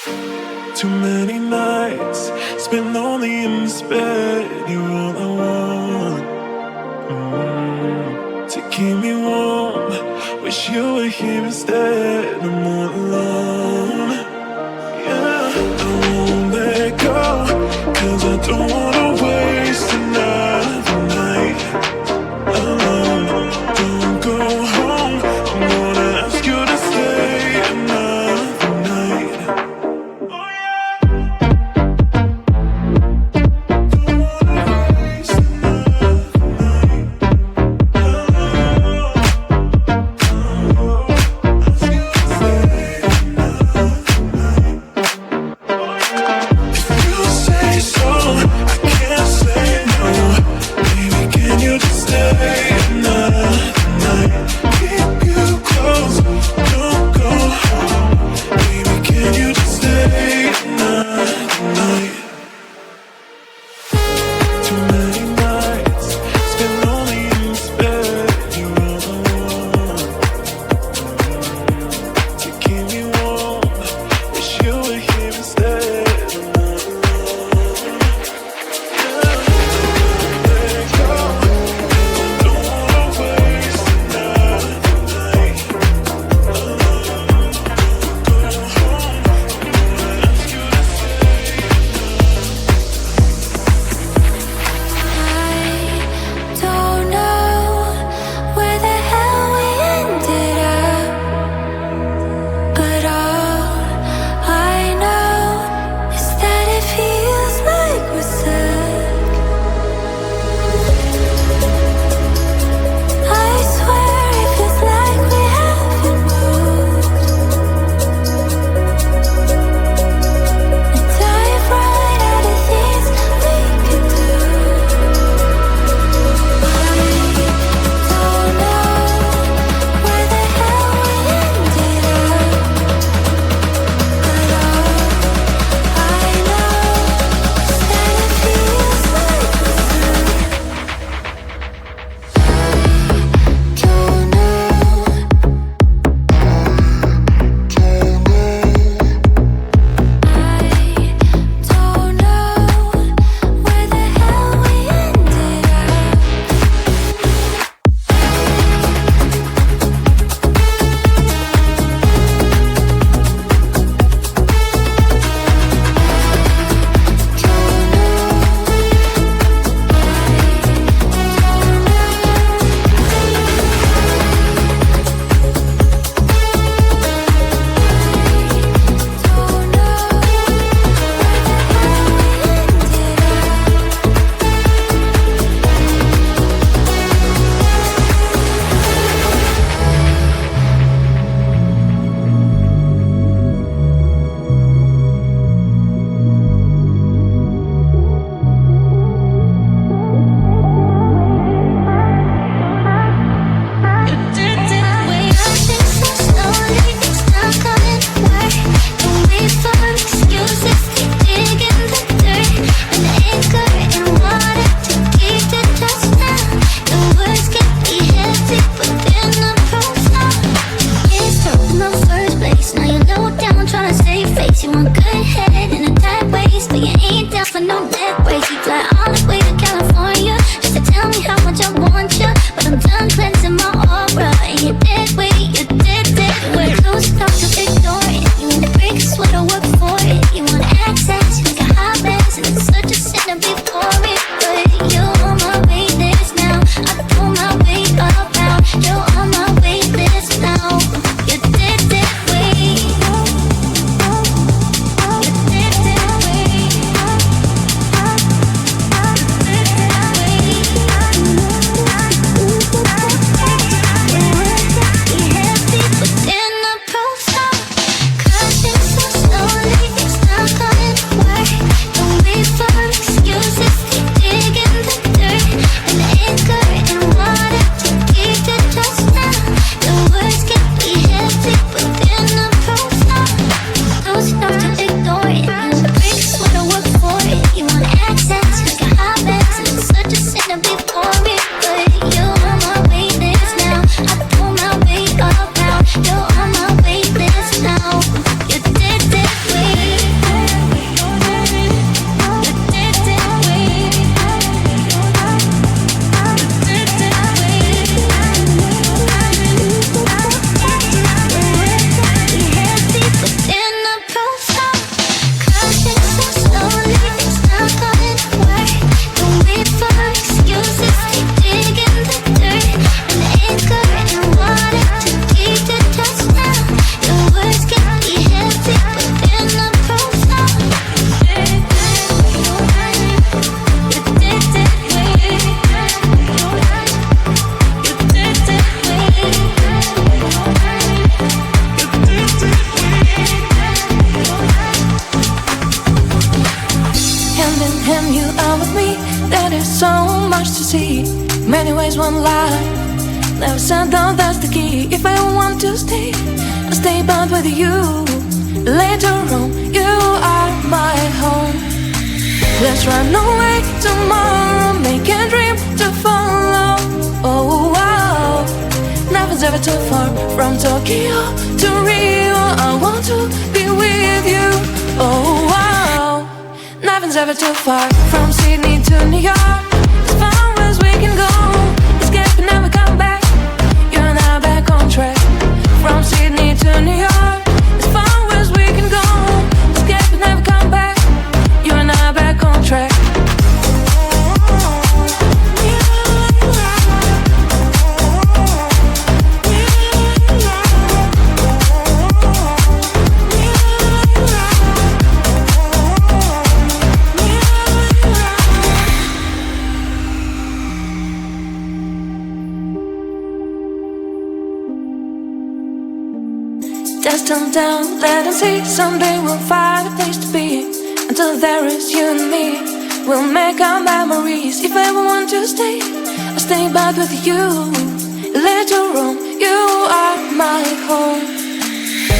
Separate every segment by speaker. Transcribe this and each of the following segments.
Speaker 1: Too many nights spent lonely in this bed. You're all I want. To keep me warm, wish you were here instead. I'm not alone. Yeah, I won't let go, 'cause I don't wanna waste another night alone. Don't go home, I'm gonna ask you to stay another night. Oh yeah. Don't wanna waste another night alone. Ask you to stay.
Speaker 2: to see. Many ways, one life. Never said no, that's the key. If I want to stay, I'll stay bound with you. Later on, you are my home. Let's run away tomorrow, make a dream to follow. Oh wow, nothing's ever too far. From Tokyo to Rio, I want to be with you. Oh wow, nothing's ever too far. From Sydney to New York, as far as we can go. Escape and never come back. You're now back on track. From Sydney to New York, as far as we can go. Escape and never come back. You're now back on track. Just turn down, let them see. Someday we'll find a place to be. Until there is you and me, we'll make our memories. If I ever want to stay, I'll stay back with you. Later on, you are my home.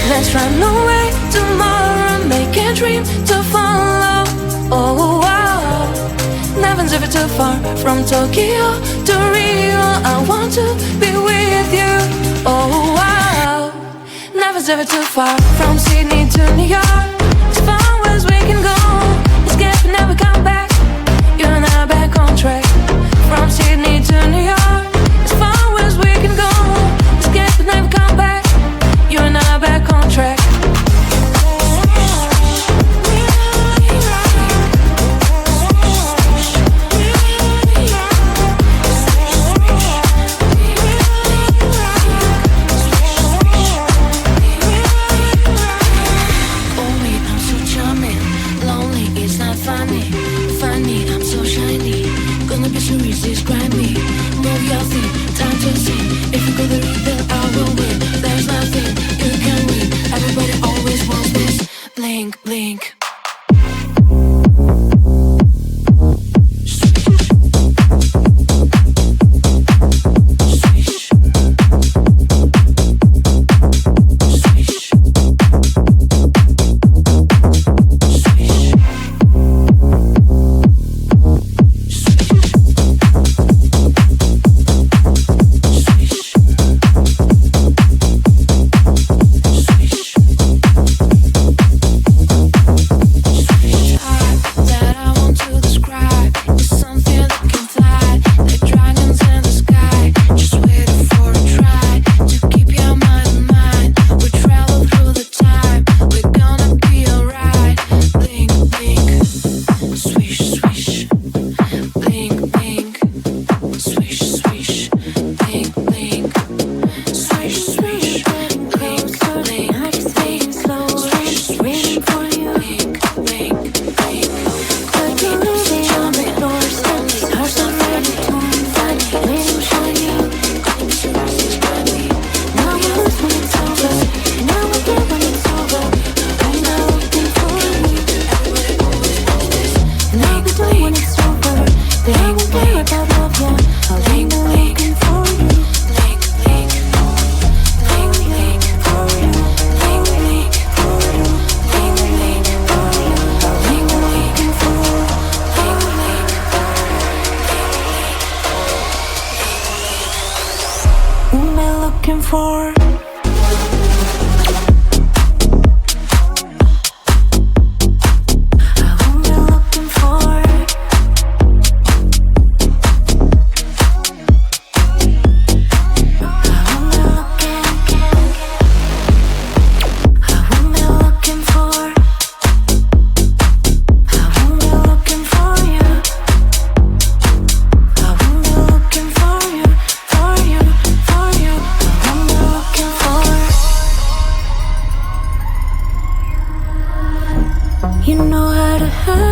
Speaker 2: Let's run away tomorrow, make a dream to follow. Oh wow, nothing's ever too far. From Tokyo to Rio, I want to be with you. Oh wow, nothing's ever too far. From Sydney to New York, as far as we can go. Escape and never come back. You're now back on track. From Sydney to New York, as far as we can go. Escape and never come back. You're now back on track. Describe me, move your feet, time to see. If you go the route, then I will win. There's nothing you can win. Everybody always wants this. Blink, blink. You know how to hurt.